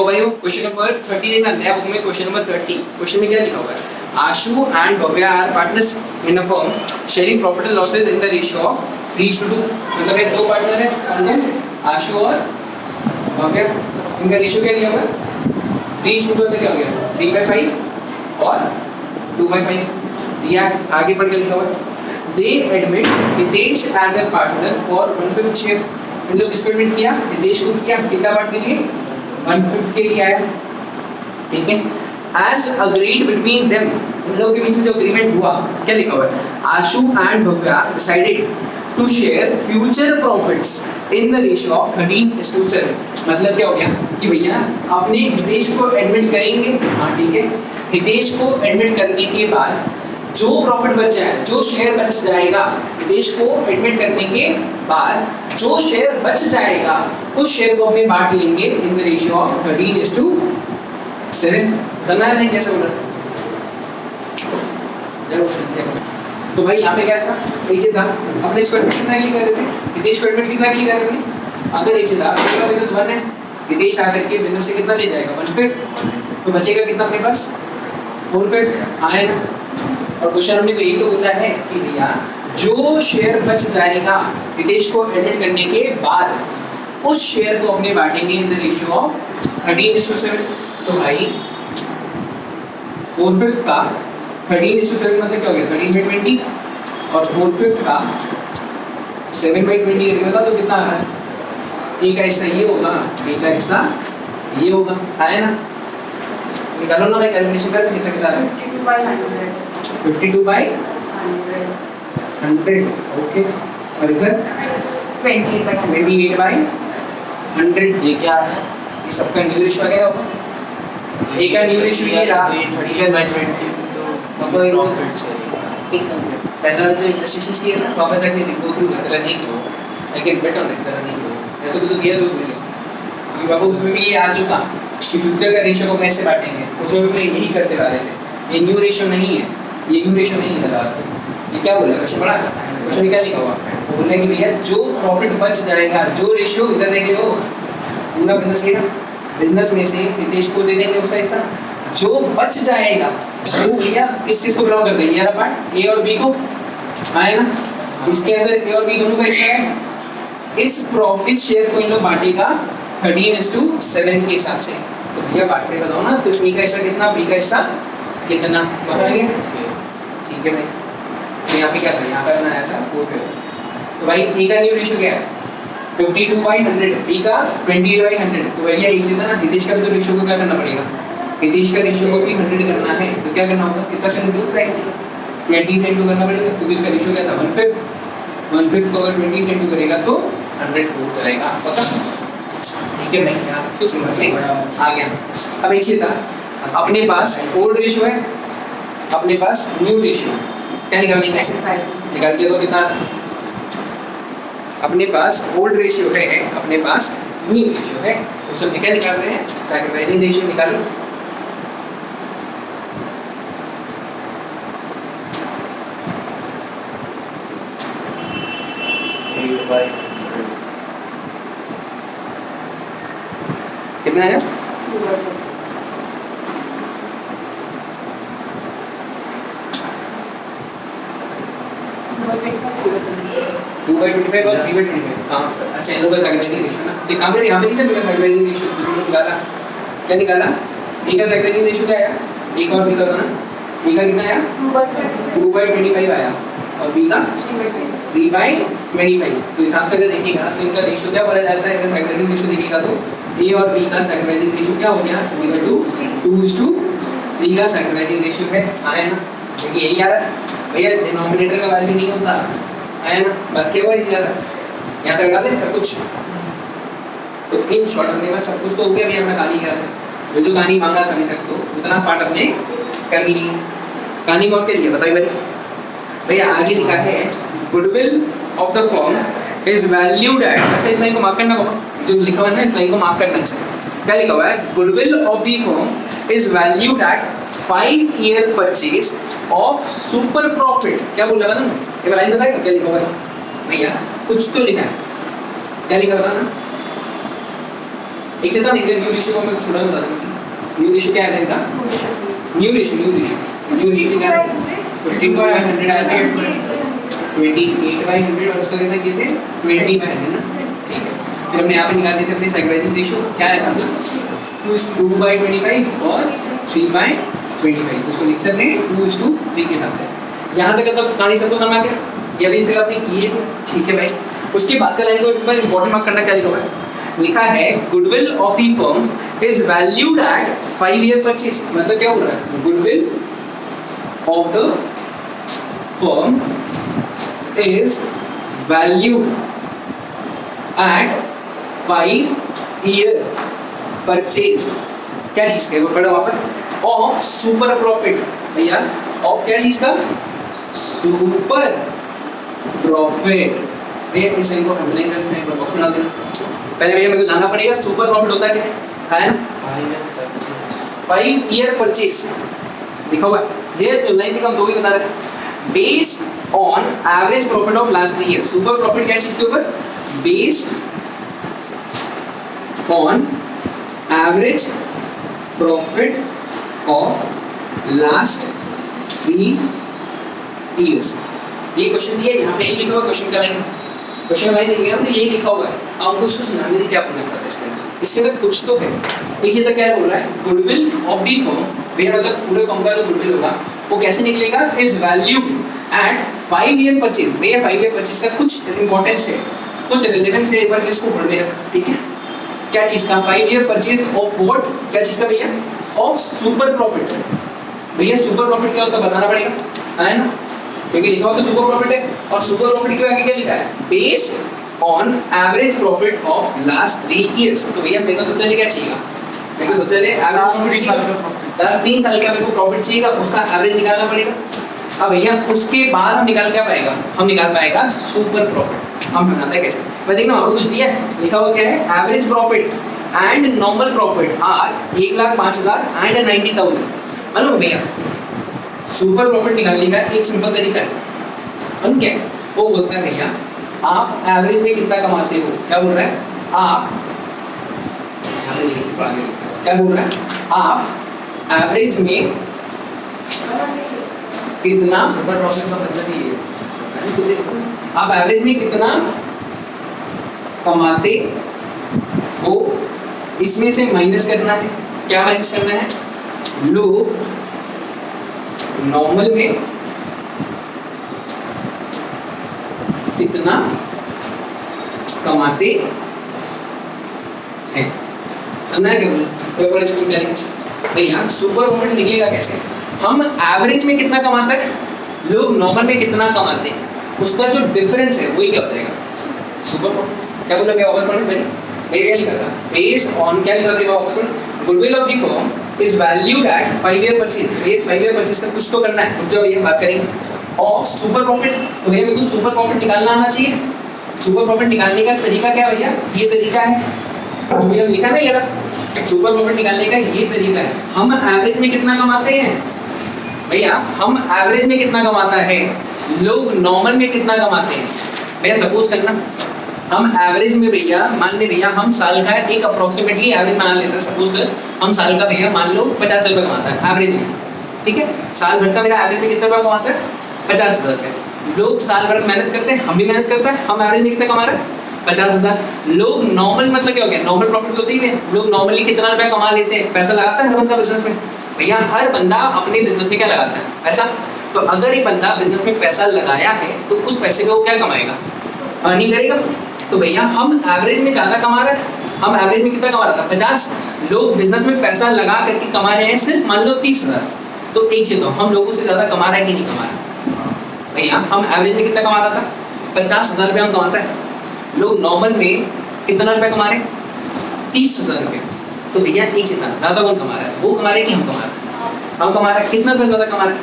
तो भाई question number 30 देखना, नया बुक में क्वेश्चन नंबर 30। क्वेश्चन में क्या लिखा हुआ है? Ashu and Bhavya are partners in a firm sharing profit and losses in the ratio of 3:2। मतलब ये दो पार्टनर है, कौन है? आशु और भव्या। इनका रेशियो क्या लिया हुआ है? 3:2 में क्या हो गया? 3/5 और 2/5 दिया है। आगे पढ़ के लिखा हुआ है they admit Hitesh as a partner for 1/5 share। इन लोग किसको एडमिट किया? हितेश को किया। कितना पार्ट के लिए? 1/5 के लिए आया, ठीक है। As agreed between them, इन लोगों के बीच में जो एग्रीमेंट हुआ, क्या लिखा हुआ है? Ashu and Bhavya decided to share future profits in the ratio of 13:7। मतलब क्या हो गया कि भैया अपने हितेश को एडमिट करेंगे, हाँ ठीक है। हितेश को एडमिट करने के बाद जो प्रॉफिट बच जाए, जो शेयर बच जाएगा, हितेश को एडमिट करने के बाद जो शेयर बच जाएगा उस शेयर को अपने बांट लेंगे इन द रेशियो ऑफ 13:7। समझ रहे हैं कैसे बोल रहा? तो भाई यहाँ पे क्या था? नीचे था अपने स्क्वायर रूट कितना के लिए कर रहे थे? हितेश स्क्वायर रूट कितना के लिए कर रहे थे? अगर नीचे था -1 है, हितेश आकर के बिंदु से कितना ले जाएगा? 1/5। तो बचेगा कितना अपने पास? 4/5 आए ना। और क्वेश्चन हमने को यही तो बोला है कि भैया जो शेयर बच जाएगा हितेश को एडमिट करने के बाद उस शेयर को अपने बांटेंगे इन द रेशियो ऑफ 13:7। तो भाई 4/5 का 13:7 मतलब क्या हो गया? 13/20 और 4/5 का 7/20 करेगा तो कितना आ रहा है? एक का हिस्सा ये होगा, एक का हिस्सा ये होगा, आया ना। निकालो ना भाई, कैलकुलेशन कर कितना कितना है? 52/100। ओके, और इधर 28/100। ये क्या है? ये सबका न्यू रेशियो आ गया होगा। ए का न्यू रेशियो ये रहा, 30/20। तो एक पहला जो इलस्ट्रेशंस किए ना, वापस जाके गो थ्रू कर, नहीं किया I can bet on it, तरह नहीं किया तो गया तो भूल गया क्योंकि बाबू उसमें भी ये आ चुका कि फ्यूचर का रेशियो को कैसे बांटेंगे, उसमें भी यही करते आ रहे थे। ये न्यू रेशियो नहीं है, ये न्यू रेशियो नहीं लगा। तो ये क्या बोला क्वेश्चन? बड़ा क्वेश्चन क्या लिखा हुआ? तो बोलने कि भैया जो प्रॉफिट बच जाएगा, जो रेशियो इधर देख लो पूरा बिजनेस के ना, बिजनेस में से हितेश को दे देंगे उसका हिस्सा, जो बच जाएगा वो भैया किस चीज को बिलोंग करते हैं? ये वाला पार्ट ए और बी को आए ना, इसके अंदर ए और बी दोनों का हिस्सा है। इस शेयर को इन लोग बांटेगा 13:7 के हिसाब से। तो भैया बांटने बताओ ना, तो ए का हिस्सा कितना, बी का हिस्सा कितना, बताएंगे? ठीक है भाई। तो यहाँ पे क्या था? यहाँ पर आया था 4/5। तो भाई ए का न्यू रेशियो क्या है? 52/100, बी का 28/100। तो भैया एक चीज ना, हितेश का भी तो रेशियो को क्या करना पड़ेगा? हितेश का रेशियो को भी 100 करना है, तो क्या करना होगा? कितना से इंटू? 20 से इंटू करना पड़ेगा, क्योंकि इसका रेशियो क्या था? 1/5। 1/5 को अगर 20 से इंटू करेगा तो 100 हो जाएगा, पता? ठीक है भाई, यहाँ तो समझ में आ गया। अब एक चीज था, अपने पास ओल्ड रेशियो है, अपने पास न्यू रेशियो, क्या निकालने कैसे निकाल के? तो कितना? अपने पास ओल्ड रेशियो है, अपने पास न्यू रेशियो है, तो सब क्या निकाल रहे हैं? सैक्रिफाइसिंग रेशियो निकालो। कितना है? 2/25 और 3/25। हाँ अच्छा, इन लोगों का सैक्रिफाइसिंग रेशियो ना, तो काम कर यहाँ पे नहीं था मेरा सैक्रिफाइसिंग रेशियो जो निकाला, क्या निकाला? ए का सैक्रिफाइसिंग रेशियो क्या आया? एक और बी का था ना, ए का कितना आया? 2/25 आया और बी का 3/25। तो हिसाब से अगर देखिएगा तो इनका रेशियो क्या बोला जाता है? अगर सैक्रिफाइसिंग रेशियो देखिएगा तो ए और बी का सैक्रिफाइसिंग रेशियो क्या हो गया? 2:3 का सैक्रिफाइसिंग रेशियो है, आया ना? क्योंकि यही आ रहा है भैया, डिनोमिनेटर का वैल्यू नहीं होता, आया ना? बात क्या हुआ? यहाँ तक हटा दें सब कुछ। तो इन शॉर्ट अपने पास सब कुछ तो हो गया भैया, अपना कहानी क्या है, जो कहानी मांगा था अभी तक, तो उतना पार्ट अपने कर ली। कहानी कौन के लिए बताइए भाई? भैया आगे लिखा है goodwill of the firm is valued at, अच्छा इस लाइन को मार्क करना होगा, जो लिखा हुआ है ना इस लाइन को मार्क करना अच्छे से। क्या लिखा हुआ है? Goodwill of the firm is valued at 5-year purchase of super profit. क्या बोल रहा था ना, ये लाइन बताएगा क्या लिखा हुआ है भैया? कुछ तो लिखा है, क्या लिखा था ना? एक से था न्यू रेशियो को मैं कुछ छोटा बता दूं। न्यू रेशियो क्या है इनका? न्यू रेशियो क्या है? 15/100 आ गया 28/100 और इसका कितना किए थे 20/100 ना, ठीक है। फिर हमने यहाँ पे निकाल दिए थे अपने साइक्लाइजिंग रेशियो क्या है था 2:25 और 3/25, तो उसको लिख सकते हैं 2:3 के हिसाब से। यहाँ तक तो कहानी सबको समझ आ गया, ये अभी तक आपने किए थे, ठीक है भाई। उसके बाद का लाइन को एक बार इंपॉर्टेंट मार्क करना, क्या लिखा हुआ है? लिखा है goodwill of the firm is valued at 5 year purchase. मतलब क्या हो रहा है? Goodwill of the firm is valued at 5-year purchase। क्या चीज का? पढ़ो वहां पर ऑफ सुपर प्रॉफिट। भैया ऑफ क्या चीज का? Super profit. भैया इस लाइन को अंडरलाइन करना है, बॉक्स में डाल देना। पहले भैया मेरे को जानना पड़ेगा सुपर प्रॉफिट होता क्या है ना? 5 ईयर परचेज लिखा हुआ है। ये जो लाइन हम दो ही बता रहे हैं, based on average profit of last 3 year. Super profit क्या चीज के ऊपर? Based on average profit of last 3 years. ये क्वेश्चन दिया, यहाँ पे यही लिखा हुआ क्वेश्चन का लाइन, क्वेश्चन लाइन देखिएगा तो यही लिखा हुआ है। आपको उसको सुनाने दे क्या बोलना चाहता है इसके अंदर, इसके अंदर कुछ तो है। इसी तक क्या बोल रहा है? गुडविल ऑफ दी फर्म, भैया मतलब पूरे फर्म का जो गुडविल होगा वो कैसे निकलेगा? Is valued at 5 year purchase. भैया 5 ईयर परचेज का कुछ इंपॉर्टेंस है, कुछ रिलेवेंस है, एक बार इसको पढ़ लेना, ठीक है? क्या चीज का? 5 ईयर परचेज ऑफ व्हाट? क्या चीज का भैया? Of super profit. भैया सुपर प्रॉफिट क्या होता है बताना पड़ेगा, है ना? क्योंकि लिखा हो तो सुपर प्रॉफिट है, और सुपर प्रॉफिट के आगे क्या लिखा है? Based on average profit of last 3 years. तो भैया मेरे को सबसे पहले क्या चाहिए? मेरे को सबसे पहले एवरेज प्रॉफिट लास्ट 3 साल का मेरे को प्रॉफिट चाहिए, उसका एवरेज निकालना पड़ेगा। अब भैया उसके बाद हम निकाल क्या पाएगा? हम निकाल पाएगा सुपर प्रॉफिट। हम बनाते हैं कैसे? मैं देखना आपको कुछ दिया है, लिखा हुआ क्या है? Average profit and normal profit are 1,05,000 and 90,000। मालूम भैया सुपर प्रॉफिट निकालने का एक सिंपल तरीका है। हम क्या वो होता है भैया, आप एवरेज में कितना कमाते हो? क्या बोल रहा है? आप क्या बोल रहा है? आप एवरेज में कितना, सुपर प्रॉफिट का मतलब ये है, आप एवरेज में कितना कमाते हो, इसमें से माइनस करना है। क्या माइनस करना है? लोग नॉर्मल में कितना कमाते हैं। समझा क्या बोले? कोई बड़े स्कूल भैया सुपर प्रॉफिट निकलेगा कैसे? हम एवरेज में कितना कमाते हैं, लोग नॉर्मल में कितना कमाते हैं, उसका जो डिफरेंस है वही क्या हो जाएगा? Super profit. क्या बोला? क्या वापस पढ़े मेरे क्या लिखा था? बेस्ड ऑन क्या लिखा था वापस पढ़े? Goodwill of the firm is valued at 5 year purchase. ये 5 ईयर परचेज का कुछ तो करना है, जो ये बात करेंगे। ऑफ सुपर प्रॉफिट, तो भैया मेरे को सुपर प्रॉफिट निकालना आना चाहिए। सुपर प्रॉफिट निकालने का तरीका क्या भैया? ये तरीका है जो भैया लिखा नहीं यार, सुपर प्रॉफिट निकालने का ये तरीका है। हम एवरेज में कितना कमाते हैं भैया? हम एवरेज में कितना कमाता है, लोग नॉर्मल में कितना कमाते हैं। भैया सपोज करना हम एवरेज में भैया मान ले भैया हम साल का एक अप्रोक्सीमेटली एवरेज मान लेते हैं। सपोज कर हम साल का भैया मान लो 50,000 रुपये कमाता है एवरेज में, ठीक है? साल भर का मेरा एवरेज में कितना रुपया कमाता है? 50,000 रुपये। लोग साल भर मेहनत करते हैं, हम भी मेहनत करते हैं, हम एवरेज में कितना कमा रहे हैं? 50,000। लोग नॉर्मल मतलब क्या हो गया? नॉर्मल प्रॉफिट होती है, लोग नॉर्मली कितना रुपया कमा लेते हैं, पैसा लगाता है हर बंदा बिजनेस में। भैया हर बंदा अपने बिजनेस में क्या लगाता है? पैसा। तो अगर ये बंदा बिजनेस में पैसा लगाया है तो उस पैसे में वो क्या कमाएगा? अर्निंग करेगा। तो भैया हम एवरेज में ज्यादा कमा रहे हैं। हम एवरेज में कितना कमा रहा था? 50। लोग बिजनेस में पैसा लगा करके कमा रहे हैं सिर्फ मान लो 30,000। तो एक चीज हम लोगों से ज्यादा कमा रहे हैं कि नहीं कमा रहे? भैया हम एवरेज में कितना कमा रहा था? 50,000 रुपये हम कमाते हैं। लोग नॉर्मल में कितना रुपया कमा रहे हैं? 30,000 रुपये। तो भैया एक चीज ज्यादा कौन कमा रहा है? वो कमा रहे हैं कि हम कमा रहे हैं? हम कमा रहे हैं। कितना रुपया ज्यादा कमा रहे हैं?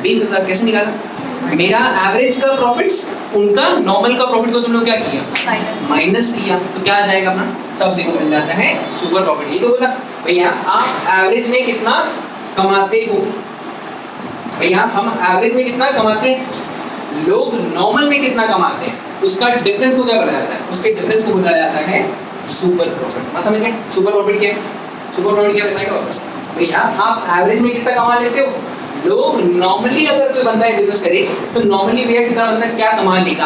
20,000। कैसे निकाला? मेरा एवरेज का प्रॉफिट्स उनका नॉर्मल का प्रॉफिट को तुम लोग क्या किया? माइनस किया। तो क्या आ जाएगा अपना? तब से मिल जाता है सुपर प्रॉफिट। ये तो बोला भैया आप एवरेज में कितना कमाते हो। भैया हम एवरेज में कितना कमाते हैं, लोग नॉर्मल में कितना कमाते हैं, उसका डिफरेंस को क्या बोला जाता है? उसके डिफरेंस को बोला जाता है सुपर प्रॉफिट। मतलब क्या सुपर प्रॉफिट क्या है? सुपर प्रॉफिट क्या बताएगा वापस भैया, आप एवरेज में कितना कमा लेते हो? लोग नॉर्मली अगर कोई बंदा बिजनेस करे तो नॉर्मली भैया कितना बंदा क्या कमा लेगा,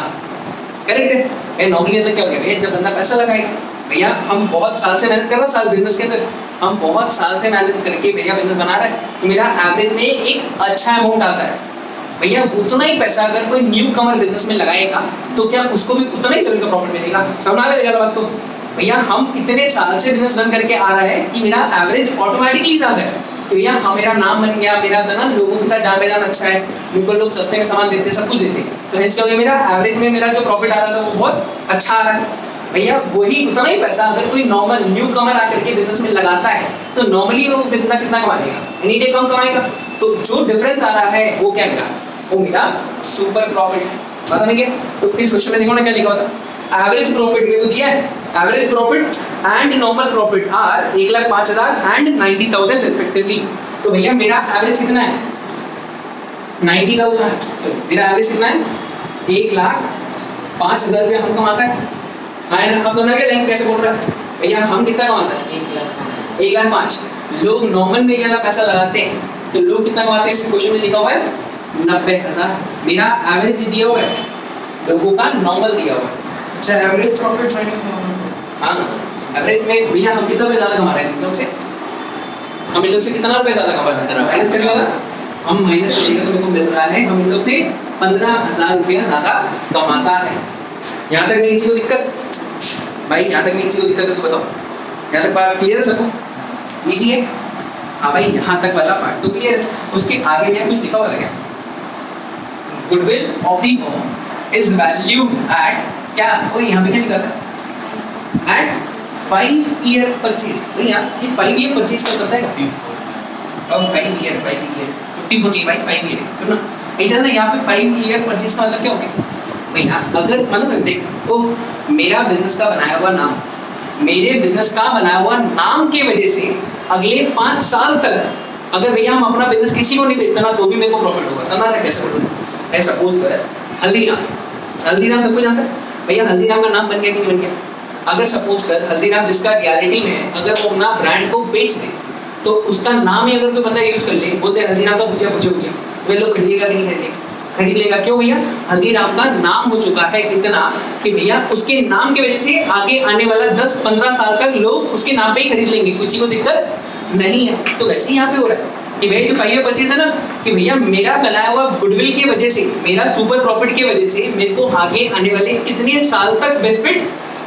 करेक्ट है? नॉर्मली मतलब क्या हो गया भैया, जब बंदा पैसा लगाएगा, भैया हम बहुत साल से मेहनत कर रहे हैं, साल बिजनेस के अंदर हम बहुत साल से मेहनत करके भैया बिजनेस बना रहे हैं, तो मेरा एवरेज में एक अच्छा अमाउंट आता है। भैया उतना ही पैसा अगर कोई न्यू कमर बिजनेस में लगाएगा तो क्या उसको भी उतना ही लेवल का प्रॉफिट मिलेगा? समझ आ रहा है बात? तो भैया हम इतने साल से बिजनेस रन करके आ रहा है कि मेरा एवरेज ऑटोमेटिकली ज्यादा है। तो भैया हाँ मेरा नाम बन गया, मेरा ना लोगों के साथ जान पहचान अच्छा है, मेरे को लोग सस्ते में सामान देते हैं, सब कुछ देते हैं, तो हेंस क्या हो गया, मेरा एवरेज में मेरा जो प्रॉफिट आ रहा था वो बहुत अच्छा आ रहा है। भैया वही उतना ही पैसा अगर कोई नॉर्मल न्यू कमर आकर के बिजनेस में लगाता है तो नॉर्मली वो कितना कितना कमाएगा, एनी डे कम कमाएगा। तो जो डिफरेंस आ रहा है वो क्या मिला, वो मिला सुपर प्रॉफिट। पता नहीं क्या? तो इस क्वेश्चन में देखो ना क्या लिखा हुआ था, एवरेज प्रॉफिट मेरे को दिया है, average profit and normal profit are 1,05,000 and 90,000 respectively. तो भैया मेरा एवरेज कितना है, 90,000। मेरा एवरेज कितना है, 1,05,000 रुपया हम कमाता है। हाँ ना, अब समझ गए लाइन कैसे बोल रहा है भैया, हम कितना कमाते हैं, 1,05,000। लोग नॉर्मल में ज्यादा पैसा लगाते हैं तो लोग कितना कमाते हैं, इस क्वेश्चन में लिखा हुआ है 90,000। मेरा एवरेज दिया हुआ है, लोगों का नॉर्मल दिया हुआ है। अच्छा, एवरेज प्रॉफिट माइनस नॉर्मल। हाँ एवरेज में भैया हम कितना रुपये ज्यादा कमा रहे हैं इन लोग से, हम इन लोग से कितना रुपये ज्यादा कमा रहे हैं, माइनस करेगा हम माइनस करेगा तो मेरे को मिल रहा है हम इन लोग से 15,000 रुपया ज्यादा कमाता है। यहाँ तक नहीं किसी को दिक्कत भाई, यहाँ तक नहीं किसी को दिक्कत है तो बताओ, यहाँ तक बात क्लियर है सबको, इजी है? हाँ भाई यहाँ तक वाला पार्ट तो क्लियर है। उसके आगे में कुछ लिखा हुआ था क्या, goodwill of the firm is valued at, क्या वो यहाँ पे क्या लिखा था, एट 5 ईयर परचेज। भैया ये 5 ईयर परचेज का करता है, और 5 ईयर 54 नहीं भाई 5 ईयर सुनो ऐसा ना, यहाँ पे 5 ईयर परचेज का मतलब क्या हो गया भैया, अगर मतलब देख तो मेरा बिजनेस का बनाया हुआ नाम, मेरे बिजनेस का बनाया हुआ नाम की वजह से अगले 5 साल तक अगर भैया हम अपना बिजनेस किसी को नहीं बेचते ना तो भी मेरे को प्रॉफिट होगा। समझ रहे कैसे बोल रहे हैं? सपोज कर हल्दीराम, हल्दीराम सबको जानता है भैया, हल्दीराम का नाम बन गया कि नहीं बन गया? अगर सपोज कर हल्दीराम जिसका रियलिटी में अगर वो अपना ब्रांड को बेच दे तो उसका नाम ही अगर कोई बंदा यूज कर ले, बोलते हल्दीराम का भुजिया भुजिया भुजिया, वे लोग खरीदेगा कि नहीं खरीदेगा? खरीद लेगा। क्यों भैया, हल्दीराम का नाम हो चुका है इतना कि भैया उसके नाम की वजह से आगे आने वाला 10-15 साल तक लोग उसके नाम पे ही खरीद लेंगे, किसी को दिक्कत नहीं है। तो वैसे ही यहाँ पे हो रहा है कि भैया जो 5 ईयर परचेज है ना, कि भैया मेरा बनाया हुआ गुडविल की वजह से, मेरा सुपर प्रॉफिट की वजह से मेरे को आगे आने वाले कितने साल तक बेनिफिट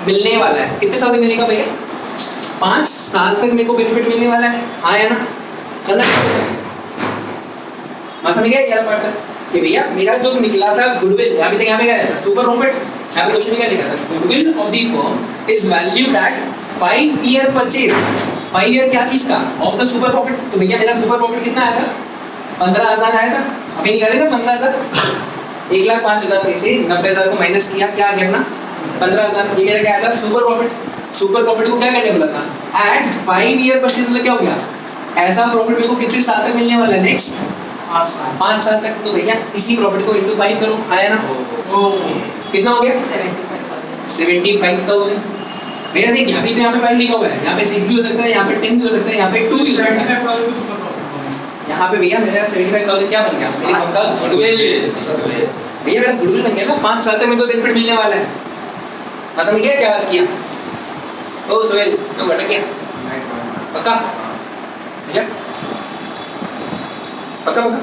मिलने वाला है। कितने साल तक मिलेगा भैया? 5 साल तक मेरे को बेनिफिट मिलने वाला है। हाँ है ना? चलना माथा में क्या पार्ट था कि भैया मेरा जो निकला था गुडविल, यहाँ पे क्या था सुपर प्रॉफिट, यहाँ पे क्वेश्चन क्या लिखा था, goodwill of the firm is valued at 5 year purchase. 5 year क्या चीज का, ऑफ द सुपर प्रॉफिट। तो भैया मेरा सुपर प्रॉफिट कितना आया था, 15,000 आया था। अभी निकालेगा 15,000, 1,05,000 में से 90,000 को माइनस किया, क्या आ गया अपना 15,000। ये मेरा क्या आया था सुपर प्रॉफिट। सुपर प्रॉफिट को क्या करने बोला था, एट 5 ईयर परचेज। मतलब क्या हो गया, ऐसा प्रॉफिट मेरे को कितने साल तक मिलने वाला है, नेक्स्ट 5 साल तक। तो भैया इसी प्रॉफिट को इंटू 5 करो, आया ना? कितना हो गया 75,000। भैया देखिए अभी तो यहाँ पे 5 लिखा हुआ है, यहाँ पे 6 भी हो सकता है, यहाँ पे 10 भी हो सकता है, यहाँ पे 2 भी हो सकता है। यहाँ पे भैया मेरा 75,000 क्या बन गया, मेरे पक्का गुडविल। भैया मेरा गुडविल बन गया ना, 5 साल तक मेरे को बेनिफिट मिलने वाला है। मतलब मैं क्या बात किया, ओ सोहेल तो भटक गया पक्का भैया, पक्का पक्का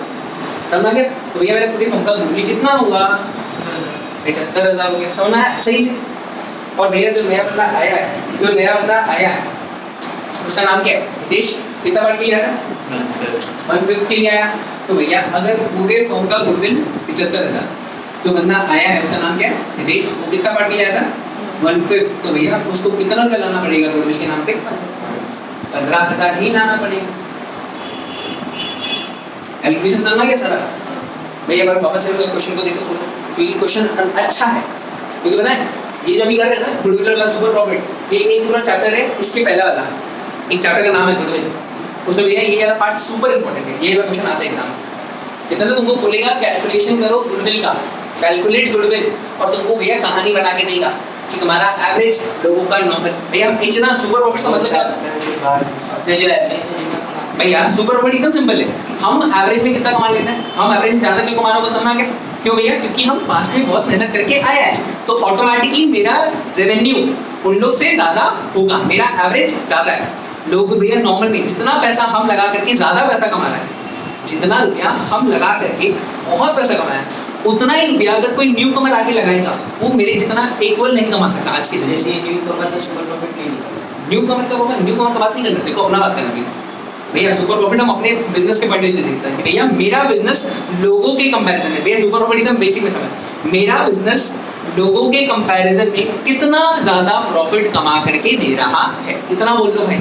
समझ गया? तो भैया मेरा पूरी फर्म का गुडविल कितना हुआ, 75,000 हो गया। समझना है सही से? और भैया जो नया बंदा आया है, जो नया बंदा आया है उसका नाम क्या है, हितेश। कितना बार के लिए आया था, 1/5 के लिए आया। तो भैया अगर पूरे फर्म का गुडविल 75,000, जो बंदा आया है उसका नाम क्या है, हितेश, वो कितना बार के लिए आया था, 1/5। तो भैया उसको कितना रुपया लाना पड़ेगा गुडविल के नाम पे, 15,000 ही लाना पड़ेगा। कैलकुलेशन समझना क्या सारा भैया? बार वापस से क्वेश्चन को देखो क्योंकि क्वेश्चन अच्छा है। क्योंकि पता है ये जो भी कर रहे हैं ना गुडविल का सुपर प्रॉफिट, ये एक पूरा चैप्टर है, इसके पहला वाला एक चैप्टर का नाम है गुडविल। उसमें भैया ये वाला पार्ट सुपर इंपॉर्टेंट है, ये वाला क्वेश्चन आता है एग्जाम। कितना तो तुमको बोलेगा कैलकुलेशन करो गुडविल का, कैलकुलेट गुडविल, और तुमको भैया कहानी बना के देगा कि तुम्हारा एवरेज लोगों का नॉर्मल। भैया इतना सुपर प्रॉफिट का मतलब क्या है? भैया सुपर प्रॉफिट एकदम सिंपल है। हम एवरेज में कितना कमा लेते हैं? हम एवरेज में ज्यादा क्यों कमा रहे हो समझना क्या? क्यों भैया? क्योंकि हम पास्ट में बहुत मेहनत करके आया है, तो ऑटोमेटिकली मेरा रेवेन्यू उन लोग से ज्यादा होगा, मेरा एवरेज ज्यादा है। लोग भैया नॉर्मल में जितना पैसा हम लगा करके ज्यादा पैसा कमा रहा है, जितना रुपया हम लगा करके बहुत पैसा कमाया है, उतना ही रुपया अगर कोई न्यू कमर आके लगाएगा वो मेरे जितना इक्वल नहीं कमा सकता आज की तरह। जैसे न्यू कमर का सुपर प्रॉफिट नहीं निकला। न्यू कमर का बात नहीं करना, देखो अपना बात करना भैया। सुपर प्रॉफिट हम अपने बिजनेस के पॉइंट से देखते हैं कि भैया मेरा बिजनेस लोगों के कंपैरिजन में, भैया सुपर प्रॉफिट एकदम बेसिक में समझ, मेरा बिजनेस लोगों के कंपैरिजन में कितना ज्यादा प्रॉफिट कमा करके दे रहा है, इतना बोल लो भाई।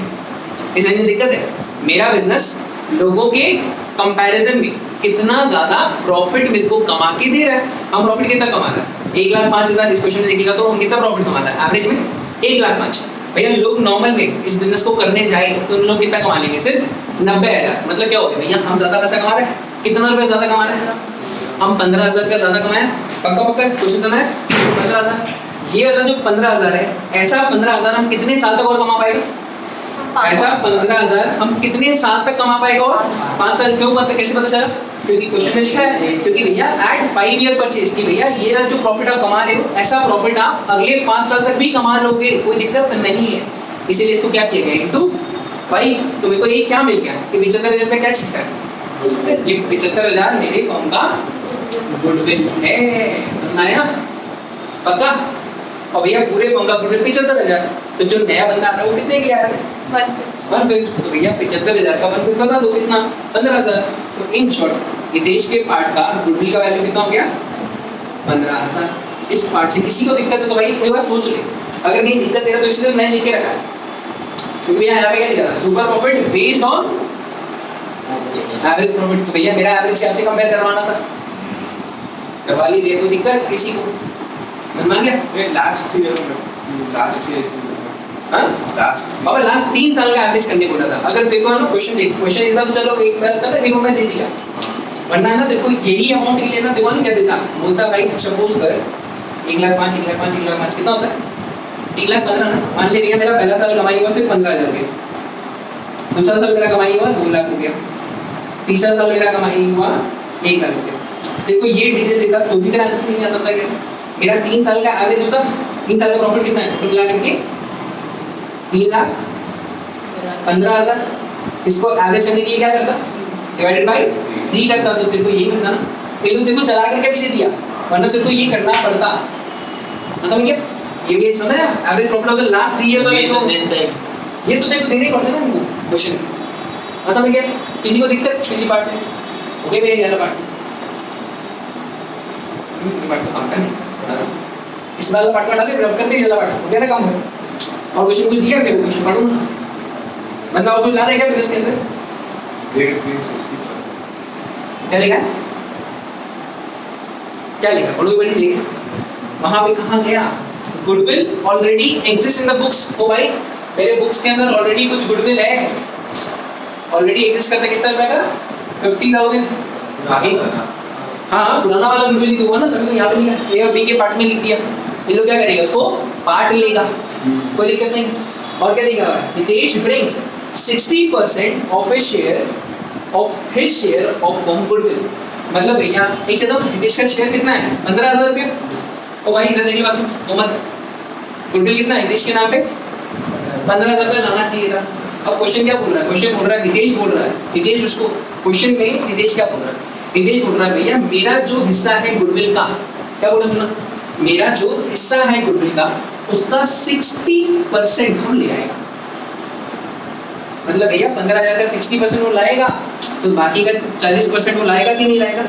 इस लाइन में दिक्कत है? मेरा बिजनेस लोगों के कंपैरिजन में कितना ज्यादा प्रॉफिट मेरे को कमा के दे रहा है। हम प्रॉफिट कितना कमा रहा है? 1,05,000 इस क्वेश्चन में देखिएगा तो हम कितना प्रॉफिट कमा रहा है एवरेज में? 1,05,000। भैया लोग नॉर्मल में इस बिजनेस को करने जाए तो उन लोग कितना कमा लेंगे? सिर्फ 90,000। मतलब क्या हो गया भैया? हम ज्यादा पैसा कमा रहे हैं। कितना रुपया ज्यादा कमा रहे हैं? हम 15,000 का ज्यादा कमाए। पक्का क्वेश्चन करना है? 15,000। ये वाला जो 15,000 है, ऐसा 15,000 हम कितने साल तक और कमा पाएंगे? ऐसा 15,000 हम कितने साल तक कमा पाएगा? और 5 साल। क्यों पता? कैसे पता चला? क्योंकि क्वेश्चन में लिखा है, क्योंकि भैया एट 5 ईयर परचेज की भैया ये जो प्रॉफिट आप कमा रहे हो, ऐसा प्रॉफिट आप अगले 5 साल तक भी कमा लोगे, कोई दिक्कत नहीं है। इसीलिए इसको क्या किया गया? इनटू 5। तो मेरे को ये क्या मिल गया कि 75,000 में क्या चीज का? ये 75,000 मेरे फर्म का गुडविल है। समझ आया? पक्का? और भैया पूरे फर्म का गुडविल 75,000। तो जो नया बंदा आ रहा है वो कितने के लिए आ रहा है? 1/5। तो भैया 75,000 का 1/5 बता दो कितना? 15,000। तो इन शॉर्ट हितेश के पार्ट का गुडविल का वैल्यू कितना हो गया? 15,000। इस पार्ट से किसी को दिक्कत है तो भाई एक बार सोच ले, अगर नहीं दिक्कत दे रहा तो इसलिए मैंने लिख के रखा है। क्योंकि भैया यहाँ पे क्या लिखा था? Super profit based on average profit. तो भैया मेरा एवरेज क्या से कंपेयर करवाना था? करवा लीजिए, कोई दिक्कत किसी को? समझ गया? ये लास्ट ईयर हाँ? बाबा लास्ट 3 साल का एवरेज करने बोला था। अगर देखो ना क्वेश्चन देख, क्वेश्चन इस बार तो चलो एक बार होता है फिर मैं दे दिया, वरना ना देखो यही अमाउंट के लिए ना देखो ना क्या देता, बोलता भाई सपोज कर 1,05,000 1,05,000 कितना होता है? 1,15,000 ना। मान ले भैया मेरा पहला साल कमाई हुआ सिर्फ 15,000 रुपये, दूसरा साल मेरा कमाई हुआ 2 लाख रुपया, तीसरा साल मेरा कमाई हुआ 1 लाख रुपया। देखो ये डिटेल देता तो भी तेरा आंसर नहीं आता था कैसे? मेरा 3 साल का एवरेज होता, 3 साल का प्रॉफिट कितना है? मिला करके 3,15,000। इसको एवरेज करने के लिए क्या करता? डिवाइडेड बाय 3 करता। तो तेरे को यही मिलता ना। तेरे को देखो चला करके भी दे दिया, वरना तेरे को ये करना पड़ता। मतलब क्या ये भी समझ आया? Average profit of the last 3 year वाले को ये तो देखो देने पड़ते ना इनको क्वेश्चन। मतलब क्या किसी को दिक्कत किसी पार्ट से? ओके भैया ये वाला पार्ट ये पार्ट तो काम का नहीं बता रहा हूं। इस वाला पार्ट हटा दे, रब कर दे, ये वाला पार्ट हो गया ना काम है। और क्वेश्चन कुछ दिया मेरे को, क्वेश्चन पढ़ो ना। बंदा और कुछ ला देगा बिजनेस के अंदर? क्या लिखा है? क्या लिखा? पढ़ो बनी देखिए वहां पे कहां गया? Goodwill already exist in the books. ओ भाई मेरे बुक्स के अंदर ऑलरेडी कुछ गुडविल है, ऑलरेडी एग्जिस्ट करता। कितना रुपए का? 50,000। हाँ पुराना वाला गुडविल ही दूंगा ना, तभी तो यहाँ पे लिखा ए और बी के पार्ट में लिख दिया। ये लोग क्या करेगा? उसको पार्ट लेगा, कोई दिक्कत नहीं। और क्या दिखा? Hitesh brings 60% of his share of firm goodwill. मतलब भैया एक चलो हितेश का शेयर कितना है? 15,000 रुपया। ओ भाई इधर देखिए बात सुन मत, गुडविल कितना है हितेश के नाम पे? 15,000 रुपया लाना चाहिए था। अब क्वेश्चन क्या बोल रहा है? क्वेश्चन बोल रहा है हितेश बोल रहा है, हितेश उसको क्वेश्चन में हितेश क्या बोल रहा है? हितेश बोल रहा है भैया मेरा जो हिस्सा है गुडविल का, क्या बोल रहा सुना, मेरा जो हिस्सा है गुडविल का उसका 60% हम ले आएगा। मतलब भैया 15,000 का 60% वो लाएगा, तो बाकी का 40% वो लाएगा कि नहीं लाएगा?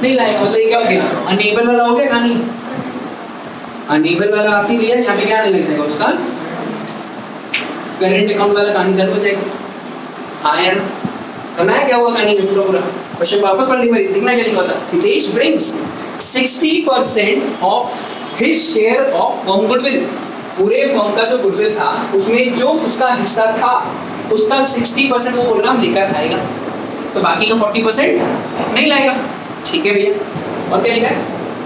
नहीं लाएगा। मतलब ये क्या हो गया? अनेबल वाला हो गया कहानी। अनेबल वाला आती भैया यहाँ पे क्या आने लग जाएगा? उसका करंट अकाउंट वाला कहानी चालू हो जाएगा। हाँ यार समझ क्या हुआ कहानी में? पूरा क्वेश्चन वापस पढ़ ली, देखना क्या लिखा था। Hitesh brings 60% of his share of firm goodwill. पूरे फर्म का जो गुडविल था उसमें जो उसका हिस्सा था उसका 60% वो बोल रहा हम लेकर आएगा, तो बाकी का 40% नहीं लाएगा। ठीक है भैया। और क्या लिखा है?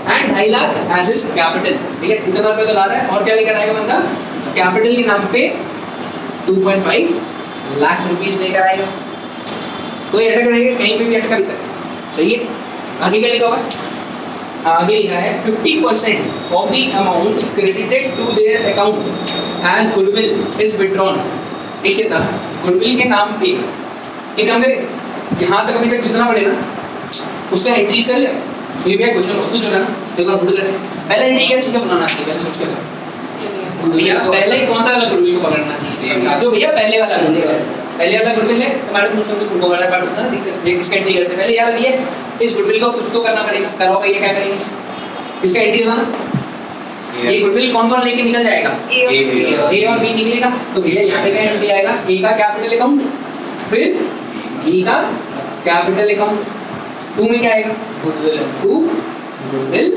And 2.5 lakh as is capital, ठीक है, इतना रुपए तो ला रहा है और क्या लेकर आएगा बंदा, कैपिटल के नाम पे 2.5 लाख रुपीस लेकर आएगा। कोई अटक रहेगा कहीं पे भी अटका भी तक, सही है। आगे क्या लिखा हुआ है, आगे लिखा है 50% of the amount credited to their account as goodwill is withdrawn. इसे था गुडविल के नाम पे एक काम करे, यहाँ तक अभी तक जितना पड़े ना उसका एंट्री कर ले। ये भी क्वेश्चन हो तो चला ना, देखो बुढ़ करते पहले एंट्री क्या चीज का बनाना चाहिए, पहले सोच के भैया पहले कौन सा वाला गुडविल को पकड़ना चाहिए, तो भैया पहले वाला गुडविल है, पहले वाला गुडविल है तुम्हारे तुमको वाला कार्ड होता है, देख इसका एंट्री करते पहले यार दिए इस गुडविल को कुछ तो करना पड़ेगा, कराओ भैया क्या करेंगे, इसका एंट्री होगा ना। ये गुडविल कौन कौन लेके निकल जाएगा, ए और बी निकलेगा, तो भैया यहाँ पे क्या एंट्री आएगा, ए का कैपिटल अकाउंट, फिर बी का कैपिटल अकाउंट, टू में क्या आएगा गुडविल, टू गुडविल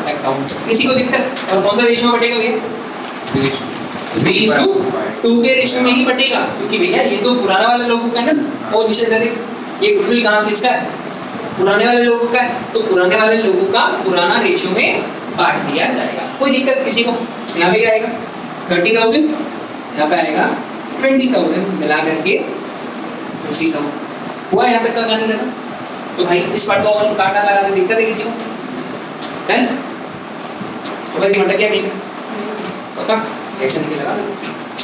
अकाउंट। किसी को दिक्कत, और कौन सा रेशियो बटेगा भैया, 3:2 के रेशियो में ही बटेगा, क्योंकि भैया ये तो पुराना वाले लोगों का है ना, और विशेष करके ये गुडविल कहाँ किसका है, पुराने वाले लोगों का है, तो पुराने वाले लोगों का पुराना रेशियो में बांट दिया जाएगा। कोई दिक्कत किसी को, यहाँ पे क्या आएगा 30,000, यहाँ पे आएगा 20,000, मिला करके 50,000 हुआ। यहाँ तक का कहानी खत्म। तो भाई इस पार्ट को और काटा लगा दे, दिक्कत है किसी को, डन। तो भाई मटक क्या नहीं पता, एक्शन के लगा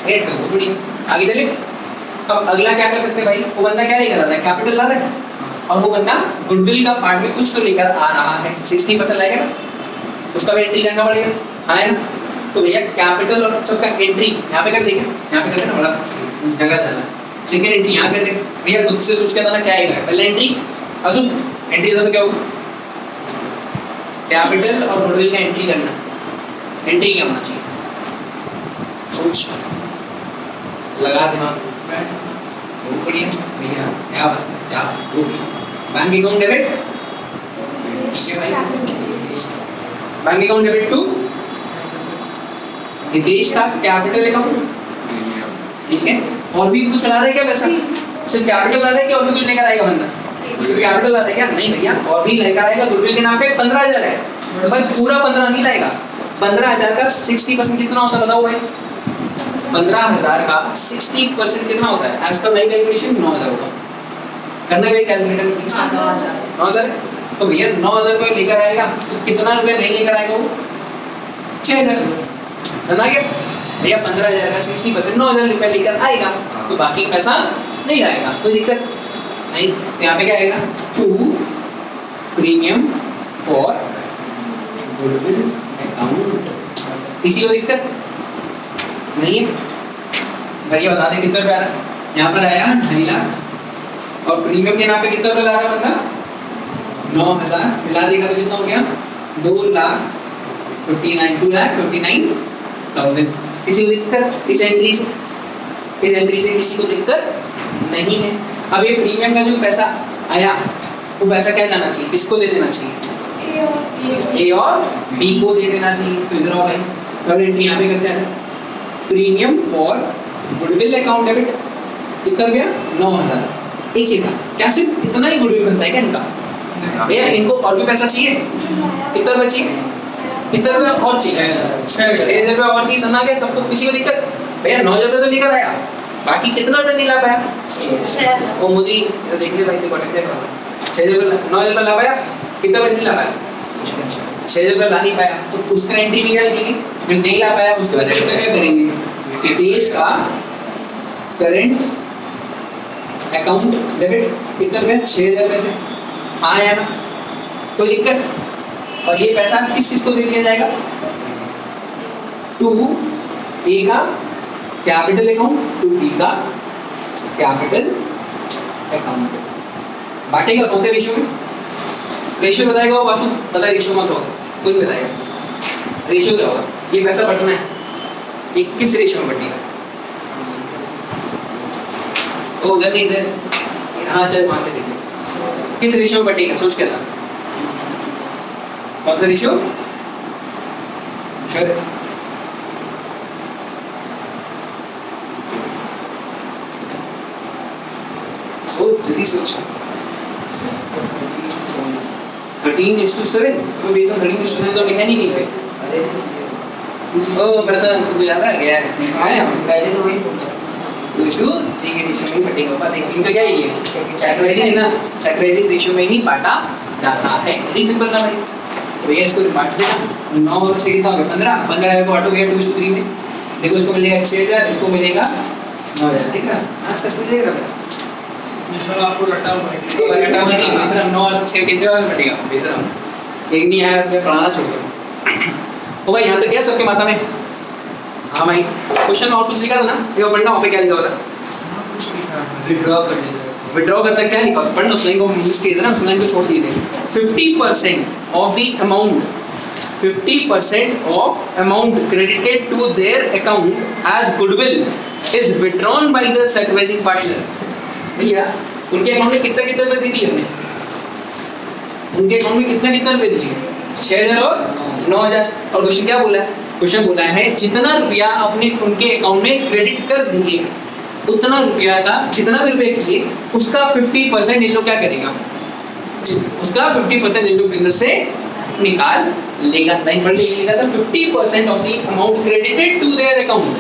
रेड कर दो, बढ़िया आगे चले। अब अगला क्या कर सकते हैं भाई, वो बंदा क्या लेकर आ रहा है, कैपिटल ला रहा है, और वो बंदा गुडविल का पार्ट में कुछ तो लेकर आ रहा है, 60% लाएगा ना, उसका भी एंट्री करना पड़ेगा, हाँ है ना। तो भैया कैपिटल और सबका एंट्री यहाँ पे कर देंगे, यहाँ पे कर देना, बड़ा जगह जाना, सेकंड एंट्री यहाँ कर देंगे भैया, खुद से सोच के बताना क्या आएगा, पहले एंट्री असुन एंट्री तो क्या होगा, कैपिटल और गुडविल का एंट्री करना, एंट्री क्या होना चाहिए, सोच लगा दिमाग, बहुत बढ़िया भैया, क्या बात, क्या bank account debit, bank account debit to Nidesh का कैपिटल अकाउंट, ठीक है। और भी कुछ ला रहा है क्या पैसा, सिर्फ कैपिटल ला रहा है क्या और भी कुछ लेकर आएगा बंदा, सिर्फ कैपिटल ला रहा है क्या, नहीं भैया और भी लेकर आएगा। गुडविल के नाम पे 15,000 है, बस पूरा 15 नहीं लाएगा, 15,000 का 60% कितना होता है बताओ भाई, 15,000 का 60% कितना होता है, एज पर माय कैलकुलेशन 9,000 होगा, करना कोई कैलकुलेटर प्लीज, 9,000। तो भैया 9,000 रुपये लेकर आएगा, तो कितना रुपया नहीं लेकर आएगा वो, 6,000, समझा गया भैया। 15,000 का 60% 9,000 रुपये लेकर आएगा, तो बाकी पैसा नहीं आएगा, कोई दिक्कत नहीं। यहाँ पे क्या आएगा, to premium for goodwill account, किसी को दिक्कत नहीं है भैया, बता दें कितना रुपया आ रहा है, यहाँ पर आया 2.5 लाख, और प्रीमियम के नाम पे कितना रुपया ला रहा है बंदा, 9,000, मिला देगा तो कितना हो गया, 2,59,000। किसी को दिक्कत इस एंट्री से, इस एंट्री से किसी को दिक्कत नहीं है। अब ये प्रीमियम का जो पैसा आया वो पैसा क्या जाना चाहिए, किसको दे देना चाहिए, ए और बी को दे देना चाहिए। तो इधर आओ भाई, थर्ड एंट्री यहाँ पे करते हैं, premium for goodwill account debit, कितना रुपया 9,000। एक चीज था क्या, सिर्फ इतना ही गुडविल बनता है क्या इनका, भैया इनको और भी पैसा चाहिए, कितना रुपया चाहिए, कितना रुपया और चाहिए, 6,000 रुपया और चाहिए, समझा गया सबको, किसी को दिक्कत भैया 9,000 रुपया तो लेकर आया, बाकी कितना रुपया नहीं ला पाया, वो मुझे देख ले भाई, देखो अटक जाएगा, 6,000 रुपया 9,000 रुपया ला पाया, कितना रुपया नहीं ला पाया, 6,000 रुपया ला नहीं पाया, तो उसका एंट्री में क्या लिखेंगे, फिर नहीं ला पाया उसके बाद क्या करेंगे, देश का करंट अकाउंट डेबिट कितना रुपया, 6,000 रुपये से आया ना, कोई दिक्कत। और ये पैसा किस चीज को दे दिया जाएगा, टू ए का कैपिटल अकाउंट, टू बी का कैपिटल अकाउंट, बांटेगा कौन से रेशियो में, रेशियो बताएगा वो वासु, बता रेशियो मत होगा, कोई नहीं बताएगा रेशियो क्या होगा, ये पैसा बटना है, ये किस रेशियो में बटेगा, तो उधर नहीं इधर, हाँ चल वहां पे देखो किस रेशियो में बटेगा, सोच के ना, कौन सा रेशियो, श्योर सोच, जल्दी सोच, 13:7, तो बेस ऑन 13:7 तो लिखा नहीं कहीं पे। ओ ब्रदर तुझे याद आ गया है पहले तो वही बोला 2:3 के रेशियो में कटेगा। बस इनका क्या ही है, सैचुरेटेड ना, सैचुरेटेड रेशियो में ही बांटा जाता है। वेरी सिंपल ना भाई। तो भैया इसको बांट देना, 9 और 6 कितना हो गया 15 को बांटो भैया 2:3 में, देखो इसको मिलेगा 6000, इसको मिलेगा 9000। ठीक है आज का स्कूल देख रहा था ये सब आपको रटा हुआ है। पर रटा हुआ नहीं, बेशरम 9 और 6 कैसे वाला बटेगा बेशरम, एक नहीं आया मैं पढ़ाना छोड़ दूँ। तो भाई यहाँ तक गया सबके माथा में? हाँ भाई क्वेश्चन और कुछ लिखा था ना, ये पढ़ना वहाँ पे क्या लिखा हुआ था? कुछ लिखा है। विड्रॉ कर देगा विड्रॉ करता क्या लिखा था? पढ़ना, उस लाइन को मिस किया था ना, उस लाइन को छोड़ दिए थे। 50% of the amount, 50% of amount credited to their account as goodwill is withdrawn by the servicing partners. भैया उनके अकाउंट में कितना कितना रुपए दे दिए हमने? उनके अकाउंट में कितना कितना रुपए दिए? 6000 और 9000। और क्वेश्चन क्या बोला है? क्वेश्चन बोला है जितना रुपया अपने उनके अकाउंट में क्रेडिट कर दिए, उतना रुपया का जितना भी रुपये किए उसका 50% इन लोग क्या करेगा? उसका 50% इन लोग बिजनेस से निकाल लेगा। लाइन पढ़ लीजिए, लिखा था 50% of the amount credited to their account.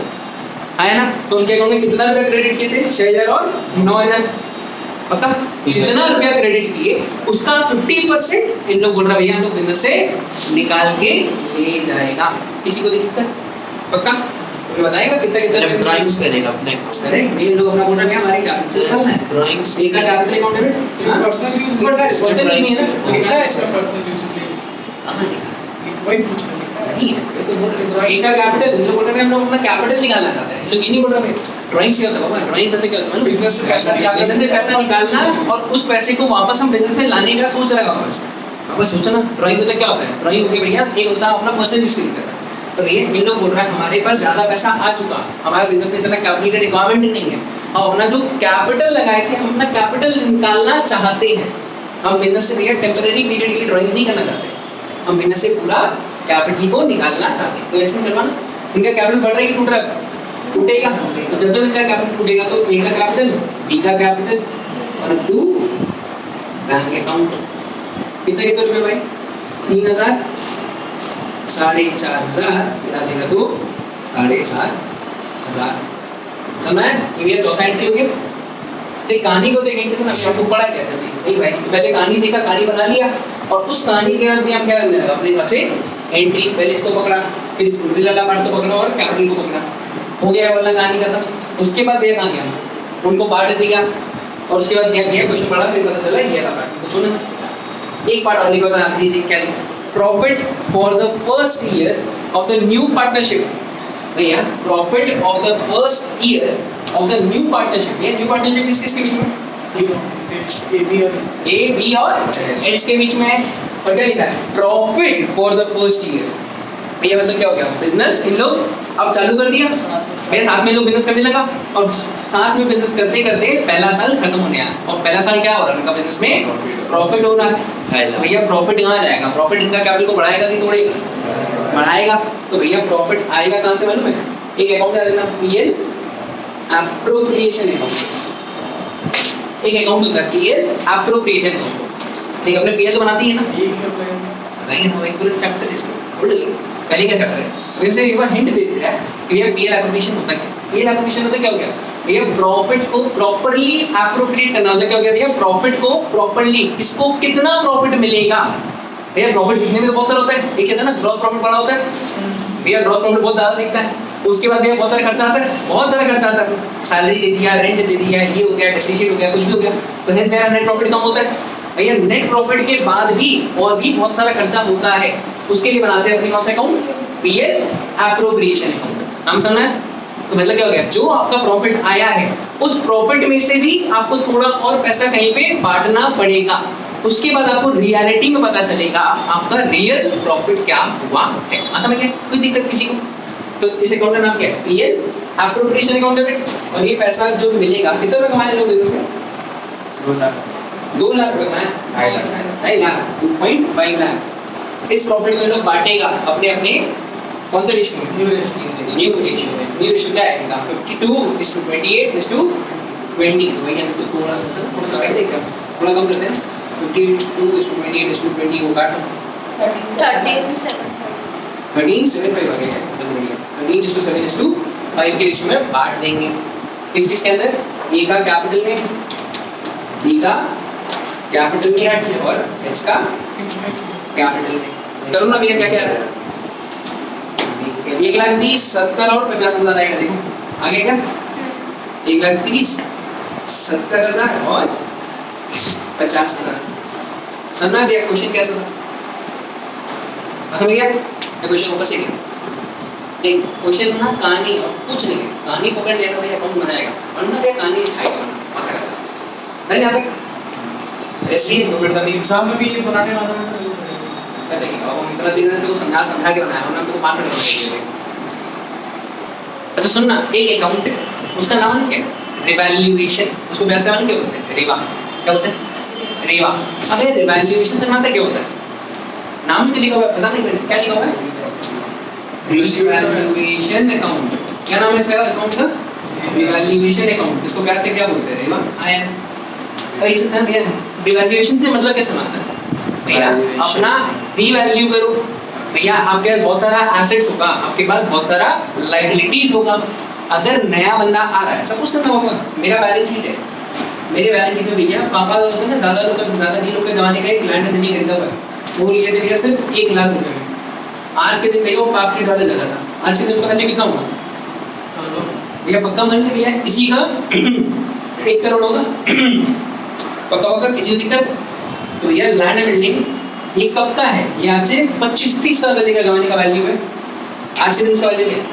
आया ना? तो उनके अकाउंट में कितना रुपया क्रेडिट किए थे? 6000 और 9000। पक्का? जितना रुपया क्रेडिट किए उसका 50% इन लोग बोल रहा भैया हम लोग बिजनेस से निकाल के ले जाएगा। किसी को दिक्कत? पक्का? ये बताएगा कितना कितना ड्राइंग्स करेगा अपने अरे ये लोग अपना बोल रहे हैं हमारे कैपिटल करना है, ड्राइंग्स एक का कैपिटल अकाउंट है ये पर्सनल यूज बट पर्सन नहीं है ना, लिखा है इसका पर्सनल यूज के लिए। कहां लिखा वही पूछ रहा है। नहीं है? ये तो बोल रहे हैं एक का कैपिटल, ये लोग बोल रहे हैं हम लोग अपना कैपिटल निकालना चाहते हैं। लोग ये नहीं बोल रहे ड्राइंग से होता है बाबा, ड्राइंग करते क्या होता है? बिजनेस से पैसा बिजनेस से पैसा निकालना और उस पैसे को वापस हम बिजनेस में लाने का सोच रहा है वापस। अब सोचो ना ड्राइंग मतलब क्या होता है? ड्राइंग हो गई भैया, एक होता है अपना पर्सनल यूज के लिए करता है। तो ये इन लोग बोल रहा है हमारे पास ज्यादा पैसा आ चुका, हमारे बिजनेस में इतना कैपिटल का रिक्वायरमेंट नहीं है, हम अपना जो कैपिटल लगाए थे हम अपना कैपिटल निकालना चाहते हैं। हम बिजनेस से भैया टेम्परेरी पीरियड के लिए ड्राइंग नहीं करना चाहते, हम बिजनेस से पूरा कैपिटल को निकालना चाहते हैं। तो ऐसे करवाना, इनका कैपिटल बढ़ रहा है कि टूट रहा है? टूटेगा। तो जब तक इनका कैपिटल टूटेगा तो ए का कैपिटल, बी का कैपिटल और 2 बैंक अकाउंट कितना कितना रुपए भाई? 3000, 4500 मिला देगा तो 7500। समय ये चौथा एंट्री हो गया। तो कहानी को देखेंगे तो हमने आपको पढ़ा क्या जल्दी नहीं भाई, पहले कहानी देखा, कहानी बना लिया और उस कहानी के बाद भी हम क्या करने लगा अपने हिसाब से एंट्रीज, पहले इसको पकड़ा, फिर इसको वाला पार्ट को पकड़ा और कैपिटल को पकड़ा, हो गया वाला कहानी खत्म। उसके बाद ये कहां गया, उनको बांट दिया और उसके बाद क्या किया, क्वेश्चन पढ़ा, फिर पता चला ये वाला पार्ट कुछ ना एक पार्ट और लिखा था आखिरी दिन क्या लिखा, profit for the first year of the new partnership. भैया profit of the first year of the new partnership, ये न्यू पार्टनरशिप किसके बीच में? ए बी और एच के बीच में है। और क्या लिखा है, profit for the first year. भैया मतलब क्या हो गया, बिजनेस इन लोग अब चालू कर दिया भैया, साथ में लोग बिजनेस करने लगा और साथ में बिजनेस करते करते पहला साल खत्म होने आया और पहला साल क्या हो रहा है उनका बिजनेस में प्रॉफिट हो रहा है। भैया प्रॉफिट कहाँ जाएगा, प्रॉफिट इनका कैपिटल को बढ़ाएगा कि तोड़ेगा? बढ़ाएगा। तो भैया प्रॉफिट आएगा कहाँ से मालूम है? एक अकाउंट है देना, पीएल एप्रोप्रिएशन अकाउंट। एक अकाउंट होता है पीएल एप्रोप्रिएशन अकाउंट। ठीक, अपने पीएल तो बनाती है ना, नहीं ना एक पूरा चैप्टर इसको बोल दो, पहले का चैप्टर है। वैसे एक बार हिंट दे दिया है कि भैया पीएल एप्रोप्रिएशन होता क्या? पीएल एप्रोप्रिएशन होता क्या हो गया भैया, प्रॉफिट को प्रॉपर्ली एप्रोप्रिएट करना होता है। क्या हो गया भैया, प्रॉफिट को प्रॉपर्ली, इसको कितना प्रॉफिट मिलेगा। भैया प्रॉफिट दिखने में तो बहुत सारा होता है, एक कहते हैं ना ग्रॉस प्रॉफिट बड़ा होता है, भैया ग्रॉस प्रॉफिट बहुत ज्यादा दिखता है। उसके बाद भैया बहुत सारा खर्चा आता है, बहुत सारा खर्चा आता है, सैलरी दे दिया, रेंट दे दिया, ये हो गया, डेप्रिसिएट हो गया, कुछ भी हो गया, तो हेंस मेरा नेट प्रॉफिट कम होता है। भैया नेट प्रॉफिट के बाद भी और भी बहुत सारा खर्चा होता है, उसके लिए बनाते हैं अपनी कौन सा अकाउंट, पीएल एप्रोप्रिएशन अकाउंट। नाम समझना है? तो मतलब क्या हो गया, जो आपका प्रॉफिट आया है उस प्रॉफिट में से भी आपको थोड़ा और पैसा कहीं पे बांटना पड़ेगा, उसके बाद आपको रियलिटी में पता चलेगा आपका रियल प्रॉफिट क्या हुआ है। आता में क्या कोई दिक्कत किसी को? तो इस अकाउंट का नाम क्या है, पीएल एप्रोप्रिएशन अकाउंट डेबिट। और ये पैसा जो मिलेगा कितना रुपए कमाने लोग बिजनेस में? 2 लाख रुपए कमाए, 2.5 लाख, 2.5 लाख। इस प्रॉफिट को लोग बांटेगा अपने अपने कौन से रेशियो में, न्यू रेशियो में। न्यू रेशियो क्या आएगा, 52:28:20। तो भैया तो थोड़ा सा देख थोड़ा कम करते हैं, 52:28:20 को काटो 13:7:5 आ गया, चलो बढ़िया। 13:7:5 के रेशियो में बांट देंगे। किस के अंदर? ए का कैपिटल में, बी का कैपिटल में और एच का कैपिटल में। करो ना भैया, क्या क्या है? 1,30,000, 70 और 50,000 आएगा। देखो आ गया क्या? 1,30,000, 70,000 और 50,000। समझना भैया क्वेश्चन कैसा था? भैया क्वेश्चन ऊपर से गया। देख क्वेश्चन ना कहानी और कुछ नहीं है, कहानी पकड़ लेना भैया अकाउंट बनाएगा, वरना भैया कहानी आएगा वरना पकड़ेगा नहीं। यहाँ पे ऐसे ही नोट करनी एग्जाम में भी ये बनाने वाला है। देखिए अब हम इतना दिन तो समझा के बनाया, वरना हमको मार पड़ेगा। अच्छा सुनना, एक अकाउंट है, उसका नाम क्या है? रिवैल्यूएशन। उसको वैसे नाम क्या बोलते हैं? रेवा। क्या बोलते हैं? रेवा। अब ये रिवैल्यूएशन से मतलब क्या होता है? नाम से लिखा हुआ है, पता नहीं मैंने क्या लिखा हुआ है? Revaluation account. क्या नाम है इसका अकाउंट का? Revaluation account. इसको कैसे क्या बोलते हैं? रेवा आया। और इस तरह भैया रिवैल्यूएशन से मतलब क्या समझता है भैया? अपना रीवैल्यू करो भैया। आपके पास बहुत सारा एसेट्स होगा, आपके पास बहुत सारा लायबिलिटीज होगा। अगर नया बंदा आ रहा है, सपोज करना पापा मेरा बैलेंस शीट है, मेरे बैलेंस शीट में भैया पापा होता है ना, दादाजी लोग के जमाने का एक लैंड नहीं खरीदा हुआ है, वो लिए थे भैया सिर्फ 1,00,000 रुपए में। आज के दिन भैया वो मार्कशीट वाले लगा था, आज के दिन उसका वैल्यू कितना होगा भैया? पक्का मान लीजिए भैया इसी का 1 करोड़ होगा। पक्का किसी को दिक्कत? तो भैया लैंड एंड बिल्डिंग ये कब का है? ये आज से 25-30 साल पहले का जमाने का वैल्यू है। आज के दिन उसका वैल्यू क्या है?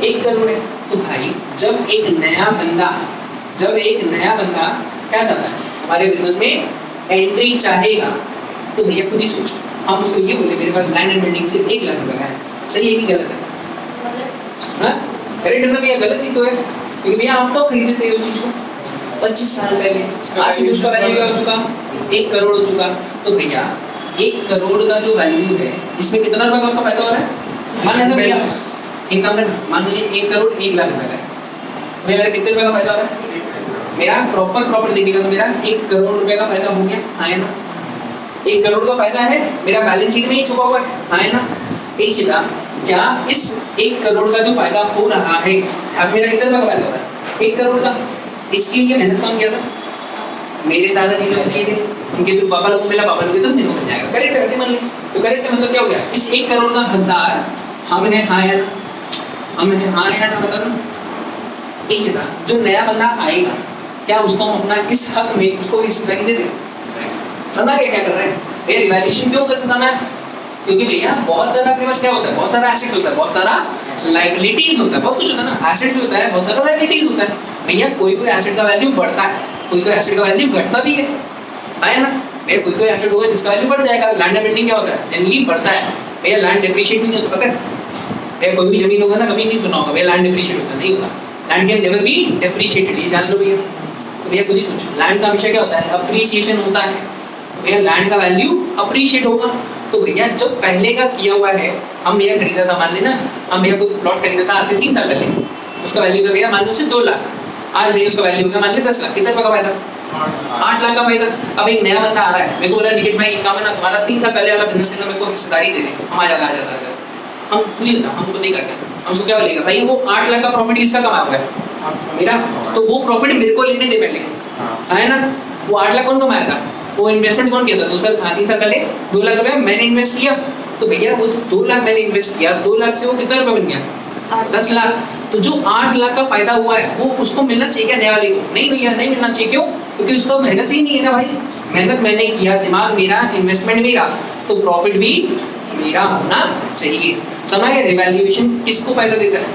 1 करोड़ है। तो भाई जब एक नया बंदा क्या चाहता है हमारे बिजनेस में एंट्री चाहेगा, तो भैया खुद ही सोचो, हम उसको ये बोले मेरे पास लैंड एंड बिल्डिंग सिर्फ 1,00,000 रुपए का है, सही है कि गलत है? हाँ करेक्ट है ना भैया? गलत ही तो है, क्योंकि भैया आप तो खरीदे थे उस चीज को 25 साल पहले। आज के उसका वैल्यू क्या हो चुका? 1 करोड़ हो चुका। तो भैया 1 करोड़ का जो वैल्यू है, इसमें कितना रुपए का आपका फायदा हो रहा है? मान लेना भैया एक काम करना, मान लीजिए 1 करोड़ 1,00,000 रुपए का है, भैया मेरा कितने रुपए का फायदा हो रहा है? मेरा प्रॉपर देखिएगा तो मेरा 1 करोड़ रुपए का फायदा हो गया, हाँ है ना? 1 करोड़ का फायदा है, मेरा बैलेंस शीट में ही छुपा हुआ है, हाँ है ना? एक चीज क्या इस 1 करोड़ का जो फायदा हो रहा है, अब मेरा कितने रुपए का फायदा हो रहा है? 1 करोड़ का। इसके लिए मेहनत कौन किया था? मेरे दादाजी लोग किए थे, उनके थ्रू पापा लोगों को मिला, पापा लोगों के थ्रू मेरे को मिल जाएगा। करेक्ट है? ऐसे मान ली तो करेक्ट है। मतलब क्या हो गया? इस 1 करोड़ का हकदार हम हैं, हाँ या ना? हम हैं, हाँ या ना? बता दो। एक चीज जो नया बंदा आएगा, क्या उसको हम अपना इस हक में उसको हिस्सेदारी दे दें? समझा क्या कर रहे हैं? ये रिवैल्यूएशन क्यों करते समय? क्योंकि भैया बहुत सारा अपने पास क्या होता है? बहुत सारा एसेट्स होता है, बहुत सारा लायबिलिटीज होता है, बहुत कुछ होता है ना। एसेट्स भी होता है, बहुत सारा लायबिलिटीज होता है। भैया कोई एसेट का वैल्यू बढ़ता है, कोई एसेट का वैल्यू घटता भी है ना? भैया कोई एसेट होगा जिसका वैल्यू बढ़ जाएगा। लैंड एंड बिल्डिंग क्या होता है? जनरली बढ़ता है भैया। लैंड डिप्रिशिएट नहीं होता, पता है भैया? कोई भी जमीन होगा ना, कभी नहीं सुना होगा भैया लैंड डिप्रिशिएट होता, नहीं होता। Land can never be depreciated, ये जान लो भैया। तो भैया खुद ही सोचो, लैंड का हमेशा क्या होता है? अप्रिसिएशन होता है। भैया लैंड का वैल्यू अप्रिशिएट होगा। तो भैया जब पहले का किया हुआ है, हम भैया खरीदा था, मान लेना हम भैया कोई प्लॉट खरीदा था आज से 3 साल पहले, उसका वैल्यू था भैया मान लो 2,00,000। आज भैया उसका वैल्यू हो गया मान ली 10 लाख। कितने रुपए का फायदा? 8 लाख का फायदा। अब एक नया बंदा आ रहा है, मेरे को बोला निखिल भाई एक काम है ना, तुम्हारा 3 साल पहले वाला बिजनेस के अंदर मेरे को हिस्सेदारी दे दे। हम आ जाता हम खुद ही हम उसको नहीं करते, हम उसको क्या बोलेगा? भाई वो 8 लाख का प्रॉफिट किसका कमाया हुआ है? मेरा। तो वो प्रॉफिट मेरे को लेने दे पहले, है ना? वो 8 लाख कौन कमाया था? वो इन्वेस्टमेंट कौन किया था? 3 साल पहले 2 लाख रुपए मैंने इन्वेस्ट किया। तो भैया वो 2 लाख मैंने इन्वेस्ट किया, 2 लाख से वो कितना रुपए बन गया? 10 लाख। तो जो 8 लाख का फायदा हुआ है वो उसको मिलना चाहिए क्या? नया वाले को नहीं भैया, नहीं मिलना चाहिए। क्यों? क्योंकि उसका मेहनत ही नहीं है ना भाई। मेहनत मैंने किया, दिमाग मेरा, इन्वेस्टमेंट मेरा, तो प्रॉफिट भी मेरा होना चाहिए। समझा गया? रिवैल्यूएशन किसको फायदा देता है?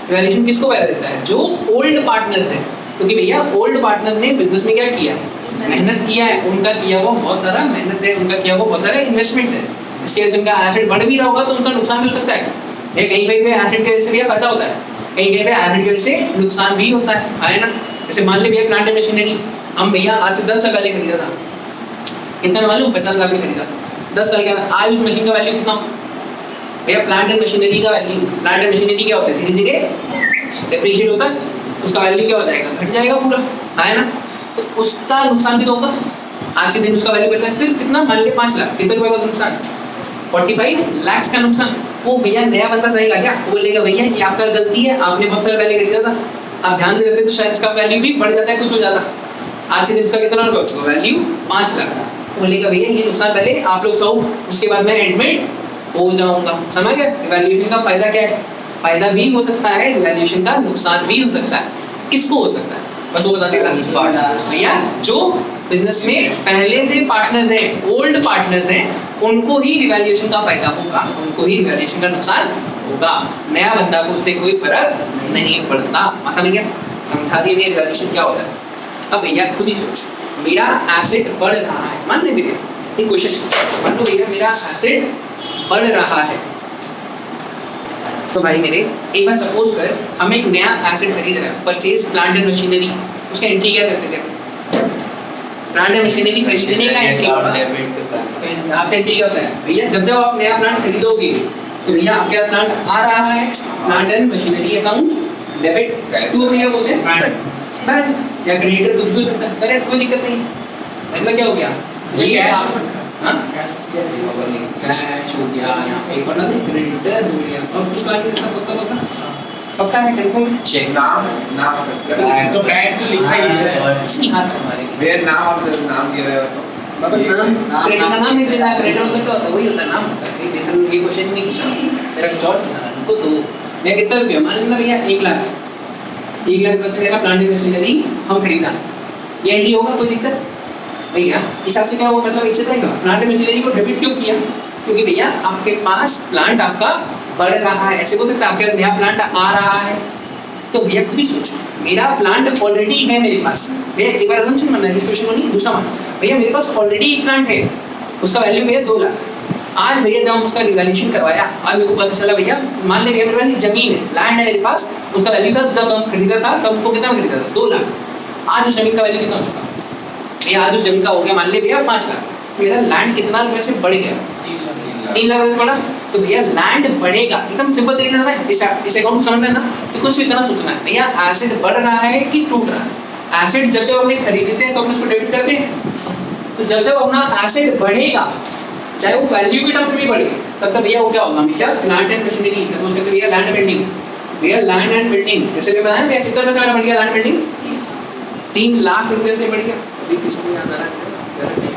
रिवैल्यूएशन किसको फायदा देता है? जो ओल्ड पार्टनर्स है। क्योंकि भैया ओल्ड पार्टनर्स ने बिजनेस में क्या किया? मेहनत किया है, उनका किया हुआ बहुत सारा मेहनत है, उनका किया हुआ बहुत सारा इन्वेस्टमेंट्स है। इसके वजह से उनका एसेट बढ़ भी रहा होगा तो उनका नुकसान भी हो सकता है। कहीं पे एसेट की वजह से भैया फायदा होता है, कहीं पे एसेट की वजह से नुकसान भी होता है ना? जैसे मान ली भैया प्लांट एंड मशीनरी, हम भैया आज से 10 साल पहले खरीदा था, कितना मालूम? 50 लाख में खरीदा। 10 साल के बाद आज उस मशीन का वैल्यू कितना हो भैया? प्लांट एंड मशीनरी का वैल्यू, प्लांट एंड मशीनरी क्या होता है? धीरे धीरे डेप्रिशिएट होता है, उसका वैल्यू क्या हो जाएगा? घट जाएगा पूरा, है ना? तो उसका नुकसान भी तो होगा, आज के दिन उसका वैल्यू बचा है सिर्फ कितना, मान लीजिए 5 लाख, कितने रुपए का नुकसान, 45 लाख का नुकसान। वो भैया नया बंदा सही क्या, वो बोलेगा भैया ये आपका गलती है, आपने बहुत साल पहले खरीदा था, आप ध्यान से करते तो शायद इसका वैल्यू भी बढ़ जाता है, कुछ हो जाता। आज के दिन इसका कितना रुपया बचा, वैल्यू 5 लाख। बोलेगा भैया ये नुकसान पहले आप लोग सो, उसके बाद मैं एडमिट हो जाऊंगा। समझ गए? वैल्यूएशन का फायदा क्या है? फायदा भी हो सकता है, वैल्यूएशन का नुकसान भी हो सकता है। किसको हो सकता है बस वो बता देगा भैया, जो बिजनेस में पहले से पार्टनर्स हैं, ओल्ड पार्टनर्स हैं, उनको ही रिवैल्यूएशन का फायदा होगा, उनको ही रिवैल्यूएशन का नुकसान होगा। नया बंदा को उससे कोई फर्क नहीं पड़ता। माथा में क्या समझा दिए रिवैल्यूएशन क्या होता है। अब भैया खुद ही सोच, मेरा एसेट बढ़ रहा है, मान ले भैया एक क्वेश्चन, मान लो भैया मेरा एसेट बढ़ रहा है, तो भाई मेरे एक बार सपोज कर हम एक नया एसेट खरीद रहे हैं, परचेज प्लांट एंड मशीनरी, उसका एंट्री क्या करते थे, प्लांट एंड मशीनरी खरीदने का एंट्री होता है। आपका एंट्री क्या होता है भैया, जब जब आप नया प्लांट खरीदोगे तो भैया आपके पास प्लांट आ रहा है, plant and machinery account debit, to क्या बोलते हैं बैंक या क्रेडिटर, कुछ भी हो सकता है, करेक्ट, कोई दिक्कत नहीं। मतलब क्या हो गया ये आप कैश हो सकता है। हाँ कैश हो गया, यहाँ पे एक बना दे क्रेडिटर हो गया, और कुछ बाकी सकता, पक्का पक्का पक्का है, कंफर्म चेक नाम नाम तो ब्रांड तो लिखा ही है। इसी हाथ से मारेंगे मेरे नाम आप नाम दे रहे हो तो मतलब नाम क्रेडिट का नाम नहीं देना, क्रेडिट मतलब क्या होता है, वही होता है नाम होता है। बेसन ये क्वेश्चन नहीं पूछा मेरा, कुछ और सुना उनको। तो मैं कितना रुपया मान लेना भैया 1 लाख, 1 लाख बस मेरा प्लांट एंड मशीनरी हम खरीदा, ये एंट्री होगा, कोई दिक्कत भैया हिसाब से क्या होगा, मतलब एक से रहेगा। प्लांट एंड मशीनरी को डेबिट क्यों किया, क्योंकि भैया आपके पास प्लांट आपका बढ़ रहा है, ऐसे हो सकता है आपके पास नया प्लांट आ रहा है। तो भैया खुद ही सोचो, मेरा प्लांट ऑलरेडी है मेरे पास, भैया एक बार असम्पशन मानना है, इस क्वेश्चन को नहीं, दूसरा मानना भैया मेरे पास ऑलरेडी एक प्लांट है, उसका वैल्यू भैया 2 लाख। आज भैया जब हम उसका रिवैल्यूएशन करवाया, आज मेरे को पता चला भैया, मान ले भैया मेरे पास जमीन है, लैंड है मेरे पास, उसका वैल्यू था जब हम खरीदा था तब उसको कितना खरीदा था 2 लाख। आज उस जमीन का वैल्यू कितना हो चुका भैया, आज उस जमीन का हो गया मान ले भैया 5 लाख। मेरा लैंड कितना रुपये से बढ़ गया, 3 लाख रुपये से बढ़ा। तो भैया लैंड बढ़ेगा, एकदम सिंपल तरीके से इस अकाउंट को समझना है ना, तो कुछ इतना सोचना है भैया एसेट बढ़ रहा है कि टूट रहा है। एसेट जब जब हमने खरीदते हैं तो अपने उसको डेबिट करते हैं, तो जब जब अपना एसेट बढ़ेगा, चाहे वो वैल्यू के टर्म्स में भी बढ़े, तब तक भैया वो क्या होगा हमेशा प्लांट एंड मशीनरी। सपोज करते भैया लैंड बिल्डिंग, भैया लैंड एंड बिल्डिंग जैसे मैं बताया भैया कितना पैसा मेरा बढ़ गया, लैंड बिल्डिंग 3 लाख रुपए से बढ़ गया। अभी किसको याद आ रहा है